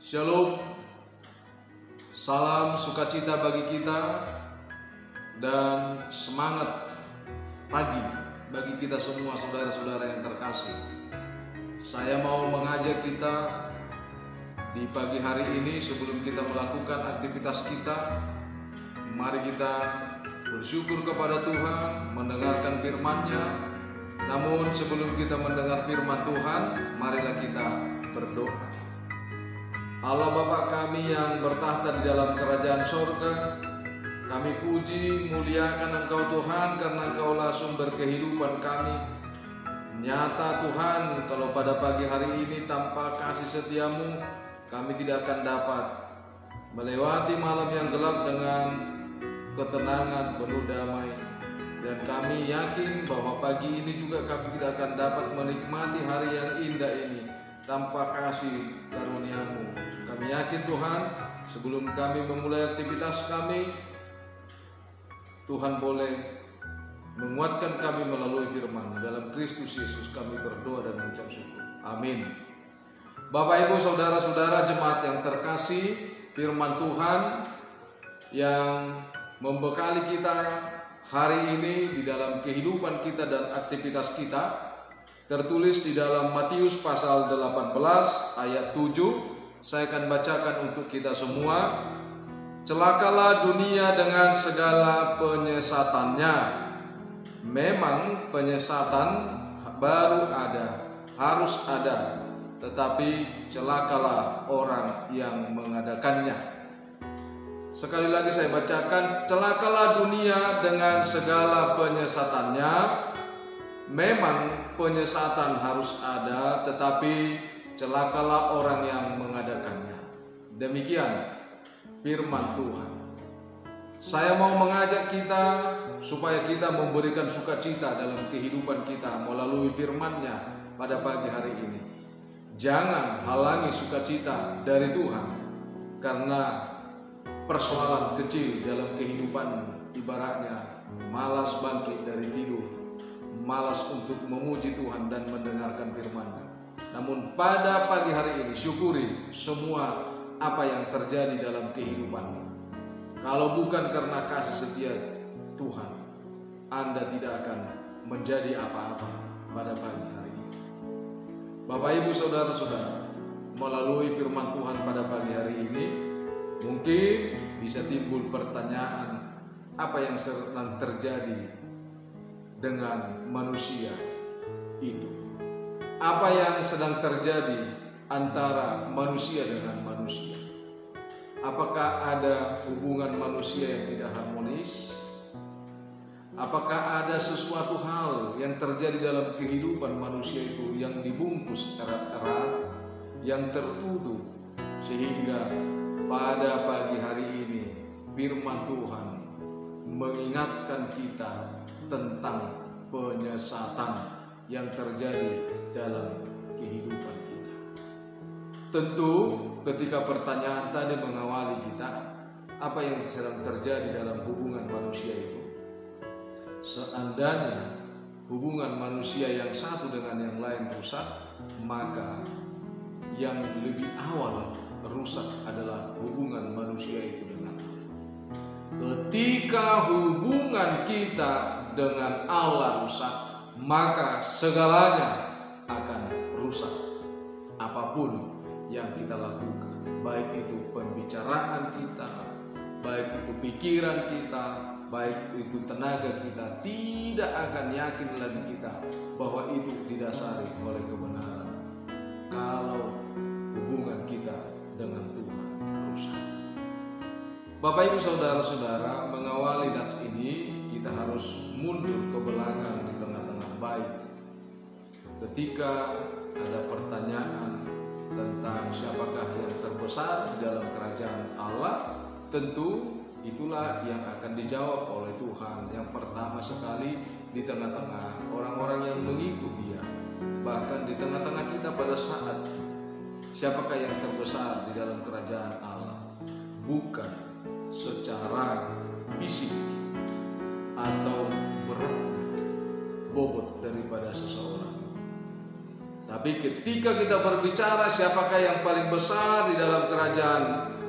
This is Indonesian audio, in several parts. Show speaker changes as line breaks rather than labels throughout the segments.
Shalom, salam sukacita bagi kita dan semangat pagi bagi kita semua saudara-saudara yang terkasih. Saya mau mengajak kita di pagi hari ini sebelum kita melakukan aktivitas kita, mari kita bersyukur kepada Tuhan, mendengarkan firman-Nya. Namun sebelum kita mendengar firman Tuhan, marilah kita berdoa. Allah Bapa kami yang bertahta di dalam kerajaan sorga, kami puji muliakan Engkau Tuhan karena Engkaulah sumber kehidupan kami. Nyata Tuhan, kalau pada pagi hari ini tanpa kasih setiamu, kami tidak akan dapat melewati malam yang gelap dengan ketenangan penuh damai. Dan kami yakin bahwa pagi ini juga kami tidak akan dapat menikmati hari yang indah ini tanpa kasih karunia-Mu. Kami yakin Tuhan, sebelum kami memulai aktivitas kami, Tuhan boleh menguatkan kami melalui firman. Dalam Kristus Yesus kami berdoa dan mengucap syukur. Amin. Bapak, Ibu, saudara-saudara jemaat yang terkasih, firman Tuhan yang membekali kita hari ini di dalam kehidupan kita dan aktivitas kita tertulis di dalam Matius pasal 18 ayat 7. Saya akan bacakan untuk kita semua. Celakalah dunia dengan segala penyesatannya. Memang penyesatan baru ada, harus ada, tetapi celakalah orang yang mengadakannya. Sekali lagi saya bacakan, celakalah dunia dengan segala penyesatannya. Memang penyesatan harus ada, tetapi celakalah orang yang mengadakannya. Demikian firman Tuhan. Saya mau mengajak kita supaya kita memberikan sukacita dalam kehidupan kita melalui firman-Nya pada pagi hari ini. Jangan halangi sukacita dari Tuhan karena persoalan kecil dalam kehidupan, ibaratnya malas bangkit dari tidur, malas untuk memuji Tuhan dan mendengarkan firman-Nya. Namun pada pagi hari ini syukuri semua apa yang terjadi dalam kehidupanmu. Kalau bukan karena kasih setia Tuhan, Anda tidak akan menjadi apa-apa pada pagi hari ini. Bapak, Ibu, saudara-saudara, melalui firman Tuhan pada pagi hari ini mungkin bisa timbul pertanyaan, apa yang sedang terjadi dengan manusia itu? Apa yang sedang terjadi antara manusia dengan manusia? Apakah ada hubungan manusia yang tidak harmonis? Apakah ada sesuatu hal yang terjadi dalam kehidupan manusia itu yang dibungkus erat-erat, yang tertutup, sehingga pada pagi hari ini firman Tuhan mengingatkan kita tentang penyesatan yang terjadi dalam kehidupan kita. Tentu ketika pertanyaan tadi mengawali kita, apa yang sedang terjadi dalam hubungan manusia itu? Seandainya hubungan manusia yang satu dengan yang lain rusak, maka yang lebih awal rusak adalah hubungan manusia itu dengan Allah. Ketika hubungan kita dengan Allah rusak, maka segalanya akan rusak. Apapun yang kita lakukan, baik itu pembicaraan kita, baik itu pikiran kita, baik itu tenaga kita, tidak akan yakin lagi kita bahwa itu didasari oleh kebenaran. Kalau hubungan kita dengan Tuhan rusak. Bapak, Ibu, saudara-saudara, mengawali das ini kita harus mundur ke belakang di tengah-tengah bait. Ketika ada pertanyaan tentang siapakah yang terbesar di dalam kerajaan Allah, tentu itulah yang akan dijawab oleh Tuhan. Yang pertama sekali di tengah-tengah orang-orang yang mengikut Dia, bahkan di tengah-tengah kita pada saat siapakah yang terbesar di dalam kerajaan Allah, bukan secara fisik atau berat bobot daripada seseorang, Tapi ketika kita berbicara siapakah yang paling besar di dalam kerajaan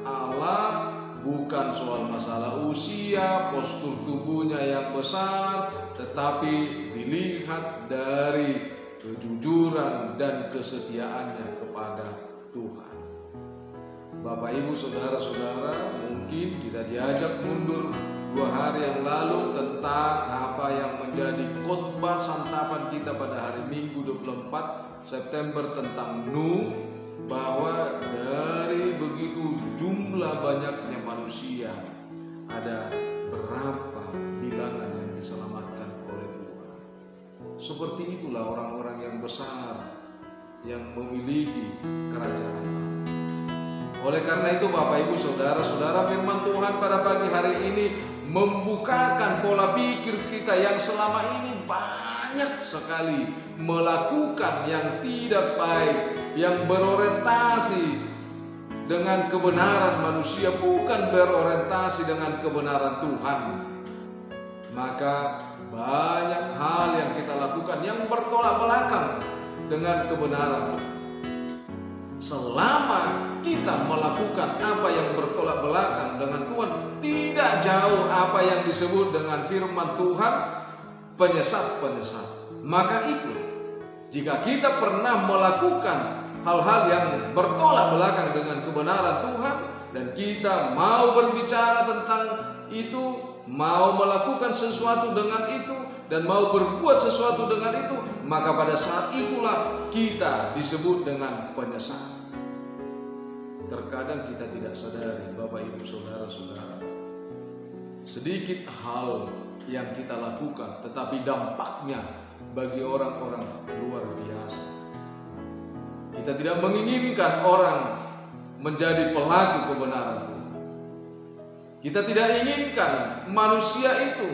Allah, bukan soal masalah usia, postur tubuhnya yang besar, tetapi dilihat dari kejujuran dan kesetiaannya kepada Tuhan. Bapak, Ibu, saudara-saudara, mungkin kita diajak mundur 2 hari yang lalu tentang apa yang menjadi khotbah santapan kita pada hari Minggu 24 September tentang Nuh, bahwa dari begitu jumlah banyaknya manusia, ada berapa bilangan yang diselamatkan oleh Tuhan. Seperti itulah orang-orang yang besar yang memiliki kerajaan Allah. Oleh karena itu Bapak, Ibu, saudara-saudara, firman Tuhan pada pagi hari ini membukakan pola pikir kita yang selama ini banyak sekali melakukan yang tidak baik, yang berorientasi dengan kebenaran manusia, bukan berorientasi dengan kebenaran Tuhan. Maka banyak hal yang kita lakukan yang bertolak belakang dengan kebenaran Tuhan. Selama kita melakukan apa yang bertolak belakang dengan Tuhan, tidak jauh apa yang disebut dengan firman Tuhan, penyesat-penyesat. Maka itu, jika kita pernah melakukan hal-hal yang bertolak belakang dengan kebenaran Tuhan, dan kita mau berbicara tentang itu, mau melakukan sesuatu dengan itu, dan mau berbuat sesuatu dengan itu, maka pada saat itulah kita disebut dengan penyesat. Terkadang kita tidak sadari, Bapak, Ibu, saudara-saudara, sedikit hal yang kita lakukan tetapi dampaknya bagi orang-orang luar biasa. Kita tidak menginginkan orang menjadi pelaku kebenaran Tuhan. Kita tidak inginkan manusia itu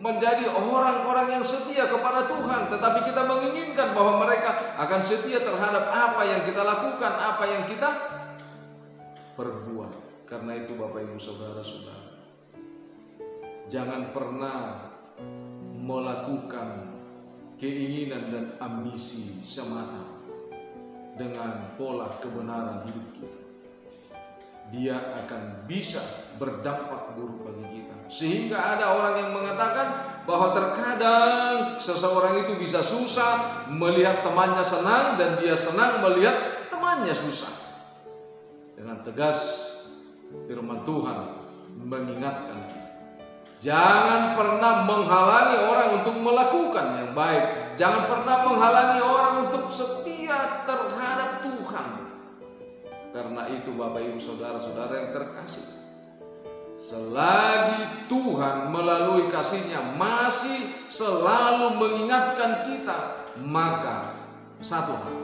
menjadi orang-orang yang setia kepada Tuhan, tetapi kita menginginkan bahwa mereka akan setia terhadap apa yang kita lakukan, apa yang kita perbuat. Karena itu Bapak, Ibu, saudara-saudara, jangan pernah melakukan keinginan dan ambisi semata dengan pola kebenaran hidup kita. Dia akan bisa berdampak buruk bagi kita. Sehingga ada orang yang mengatakan bahwa terkadang seseorang itu bisa susah melihat temannya senang, dan dia senang melihat temannya susah. Dengan tegas firman Tuhan mengingatkan kita, jangan pernah menghalangi orang untuk melakukan yang baik. Jangan pernah menghalangi orang untuk setia terhadap Tuhan. Karena itu Bapak, Ibu, saudara-saudara yang terkasih, selagi Tuhan melalui kasih-Nya masih selalu mengingatkan kita, maka satu hal,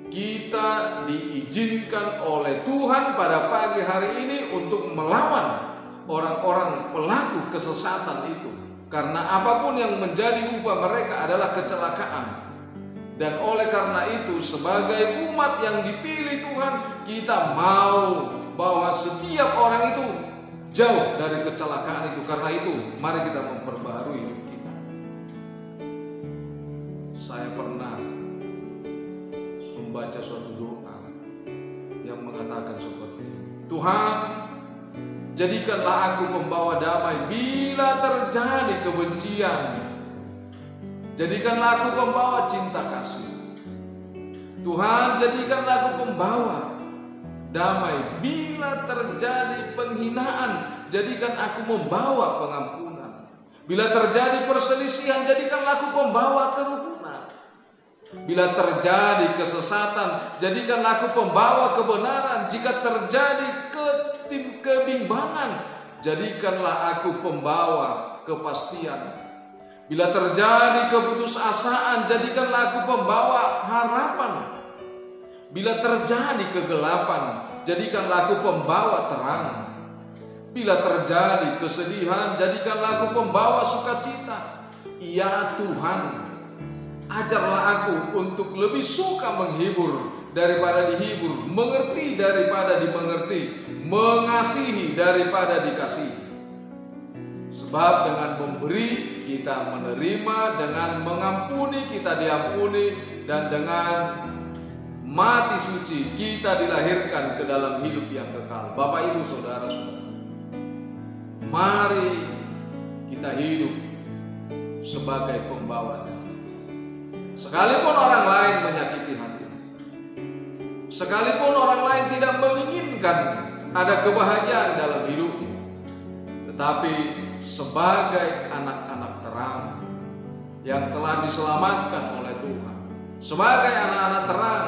kita diizinkan oleh Tuhan pada pagi hari ini untuk melawan orang-orang pelaku kesesatan itu. Karena apapun yang menjadi upah mereka adalah kecelakaan. Dan oleh karena itu, sebagai umat yang dipilih Tuhan, kita mau bahwa setiap orang itu jauh dari kecelakaan itu. Karena itu, mari kita memperbaharui hidup kita. Saya pernah membaca suatu doa yang mengatakan seperti ini: Tuhan, jadikanlah aku pembawa damai bila terjadi kebencian. Jadikanlah aku pembawa cinta kasih. Tuhan, jadikanlah aku pembawa damai bila terjadi penghinaan. Jadikan aku membawa pengampunan. Bila terjadi perselisihan, jadikanlah aku pembawa kerukunan. Bila terjadi kesesatan, jadikanlah aku pembawa kebenaran. Jika terjadi kebimbangan, jadikanlah aku pembawa kepastian. Bila terjadi keputusasaan, jadikanlah aku pembawa harapan. Bila terjadi kegelapan, jadikanlah aku pembawa terang. Bila terjadi kesedihan, jadikanlah aku pembawa sukacita. Ya Tuhan, ajarlah aku untuk lebih suka menghibur daripada dihibur, mengerti daripada dimengerti, mengasihi daripada dikasihi. Sebab dengan memberi kita menerima, dengan mengampuni kita diampuni, dan dengan mati suci kita dilahirkan ke dalam hidup yang kekal. Bapak, Ibu, saudara-saudara, mari kita hidup sebagai pembawa damai. Sekalipun orang lain menyakiti hatimu, sekalipun orang lain tidak menginginkan ada kebahagiaan dalam hidupmu, tetapi sebagai anak-anak terang yang telah diselamatkan oleh Tuhan, sebagai anak-anak terang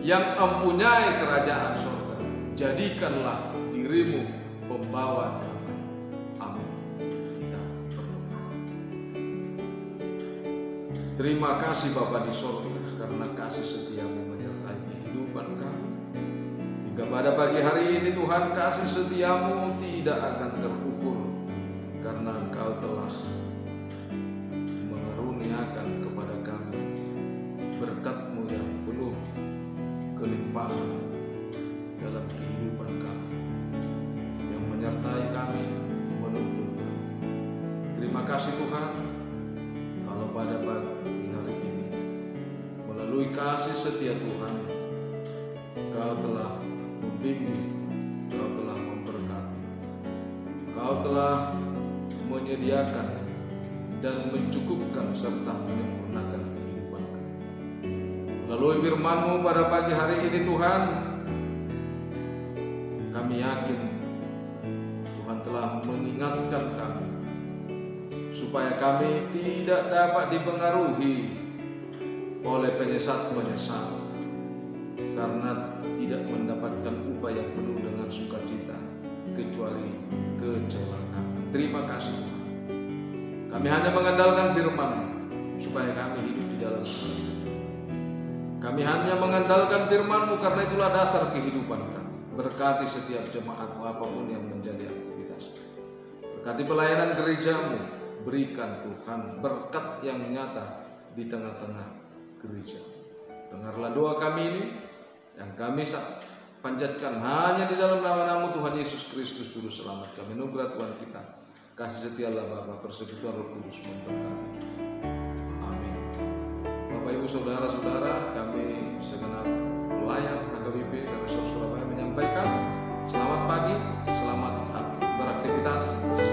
yang mempunyai kerajaan surga, jadikanlah dirimu pembawa damai. Amin. Kita berdoa. Terima kasih Bapa di surga, karena kasih setiamu menyertai kehidupan kami. Hingga pada pagi hari ini Tuhan, kasih setiamu tidak akan terukur, karena Engkau telah mengaruniakan kepada kami berkat-Mu yang penuh kelimpahan dalam kehidupan kami, yang menyertai kami, menuntun kami. Terima kasih Tuhan, kalau pada pagi hari ini melalui kasih setia Tuhan, Kau telah membimbing, Kau telah memberkati, Kau telah menyediakan dan mencukupkan serta menyempurnakan kehidupan kami. Melalui firman-Mu pada pagi hari ini Tuhan, kami yakin Tuhan telah mengingatkan kami supaya kami tidak dapat dipengaruhi oleh penyesat-penyesat, karena tidak mendapatkan upah yang penuh dengan sukacita kecuali kecelakaan. Terima kasih Tuhan. Kami hanya mengandalkan firman-Mu supaya kami hidup di dalam sukacita. Kami hanya mengandalkan firman-Mu karena itulah dasar kehidupan kami. Berkati setiap jemaat-Mu apapun yang menjadi aktivitas. Berkati pelayanan gereja-Mu. Berikan Tuhan berkat yang nyata di tengah-tengah gereja. Dengarlah doa kami ini yang kami panjatkan hanya di dalam nama-Mu Tuhan Yesus Kristus Juru Selamat kami. Anugerah Tuhan kita, kasih setialah Bapa, persekutuan Roh Kudus memberkati kita. Amin. Bapak, Ibu, saudara-saudara, kami segenap pelayan HKBP Surabaya menyampaikan selamat pagi, selamat beraktivitas.